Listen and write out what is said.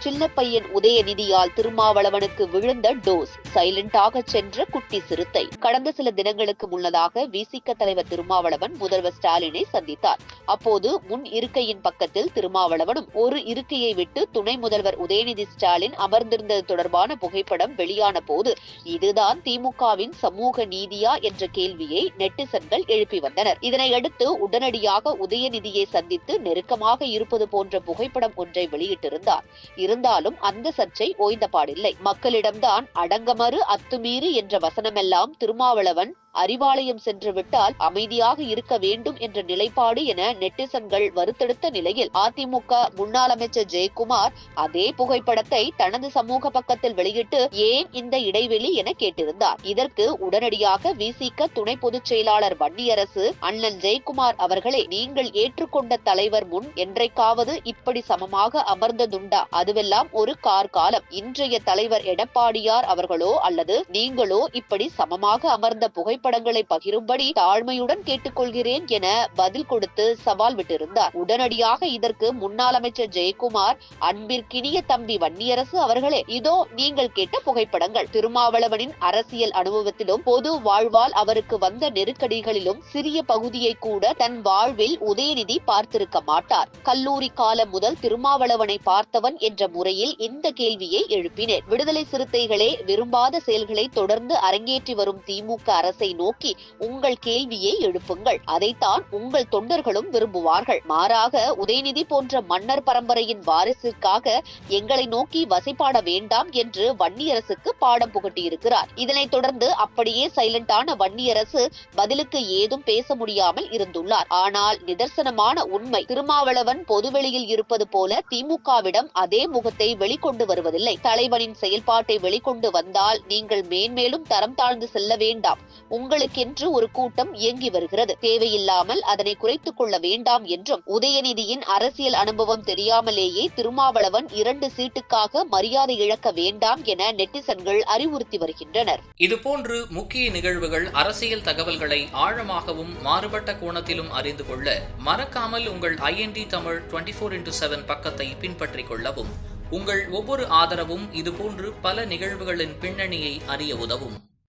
சின்ன பையன் உதயநிதியால் திருமாவளவனுக்கு விழுந்த டோஸ், சைலண்டாக சென்ற குட்டி சிறுத்தை. கடந்த சில தினங்களுக்கு முன்னதாக விசிக தலைவர் திருமாவளவன் முதல்வர் ஸ்டாலினை சந்தித்தார். அப்போது முன் இருக்கையின் பக்கத்தில் திருமாவளவனும் ஒரு இருக்கையை விட்டு துணை முதல்வர் உதயநிதி ஸ்டாலின் அமர்ந்திருந்தது தொடர்பான புகைப்படம் வெளியான போது இதுதான் திமுகவின் சமூக நீதியா என்ற கேள்வியை நெட்டிசன்கள் எழுப்பி வந்தனர். இதனையடுத்து உடனடியாக உதயநிதியை சந்தித்து நெருக்கமாக இருப்பது போன்ற புகைப்படம் ஒன்றை வெளியிட்டிருந்தார். இருந்தாலும் அந்த சர்ச்சை ஓய்ந்தபாடில்லை. மக்களிடம்தான் அடங்கமறு அத்துமீறி என்ற வசனமெல்லாம் திருமாவளவன் அறிவாலயம் சென்று விட்டால் அமைதியாக இருக்க வேண்டும் என்ற நிலைப்பாடு என நெட்டிசன்கள் வருத்தெடுத்த நிலையில் அதிமுக முன்னாள் அமைச்சர் ஜெயக்குமார் அதே புகைப்படத்தை தனது சமூக பக்கத்தில் வெளியிட்டு ஏன் இந்த இடைவெளி என கேட்டிருந்தார். இதற்கு உடனடியாக விசிக துணை பொதுச் செயலாளர் வன்னியரசு, அண்ணன் ஜெயக்குமார் அவர்களே, நீங்கள் ஏற்றுக்கொண்ட தலைவர் முன் என்றைக்காவது இப்படி சமமாக அமர்ந்ததுண்டா? அதுவெல்லாம் ஒரு காலம். இன்றைய தலைவர் எடப்பாடியார் அவர்களோ அல்லது நீங்களோ இப்படி சமமாக அமர்ந்த புகைப்படங்களை பகிரும்படி தாழ்மையுடன் கேட்டுக்கொள்கிறேன் என பதில் கொடுத்து சவால் விட்டிருந்தார். உடனடியாக இதற்கு முன்னாள் அமைச்சர் ஜெயக்குமார், அன்பிற்கினிய தம்பி வன்னியரசு அவர்களே, இதோ நீங்கள் கேட்ட புகைப்படங்கள். திருமாவளவனின் அரசியல் அனுபவத்திலும் பொது வாழ்வால் அவருக்கு வந்த நெருக்கடிகளிலும் சிறிய பகுதியை கூட தன் வாழ்வில் உதயநிதி பார்த்திருக்க மாட்டார். கல்லூரி காலம் முதல் திருமாவளவனை பார்த்தவன் என்ற முறையில் இந்த கேள்வியை எழுப்பினேன். விடுதலை சிறுத்தைகளே விரும்பாத செயல்களை தொடர்ந்து அரங்கேற்றி வரும் திமுக அரசை நோக்கி உங்கள் கேள்வியை எழுப்புங்கள். அதைத்தான் உங்கள் தொண்டர்களும் விரும்புவார்கள். மாறாக உதயநிதி போன்ற மன்னர் பரம்பரையின் வாரிசிற்காக எங்களை நோக்கி வசைபாட வேண்டாம் என்று வன்னியரசுக்கு பாடம் புகட்டியிருக்கிறார். இதனைத் தொடர்ந்து அப்படியே சைலண்டான வன்னியரசு பதிலுக்கு ஏதும் பேச முடியாமல் இருந்துள்ளார். ஆனால் நிதர்சனமான உண்மை, திருமாவளவன் பொதுவெளியில் இருப்பது போல திமுகவிடம் அதே முகத்தை வெளிக்கொண்டு வருவதில்லை. தலைவனின் செயல்பாட்டை வெளிக்கொண்டு வந்தால் நீங்கள் மேன்மேலும் தரம் தாழ்ந்து செல்ல வேண்டாம். உங்களுக்கென்று ஒரு கூட்டம் இயங்கி வருகிறது. தேவையில்லாமல் அதனை குறைத்துக் கொள்ள வேண்டாம் என்றும், உதயநிதியின் அரசியல் அனுபவம் தெரியாமலேயே திருமாவளவன் 2 சீட்டுக்காக மரியாதை இழக்க வேண்டாம் என நெட்டிசன்கள் அறிவுறுத்தி வருகின்றனர். இதுபோன்று முக்கிய நிகழ்வுகள், அரசியல் தகவல்களை ஆழமாகவும் மாறுபட்ட கோணத்திலும் அறிந்து கொள்ள மறக்காமல் உங்கள் IND தமிழ் 24x7 பக்கத்தை பின்பற்றிக் கொள்ளவும். உங்கள் ஒவ்வொரு ஆதரவும் இதுபோன்று பல நிகழ்வுகளின் பின்னணியை அறிய உதவும்.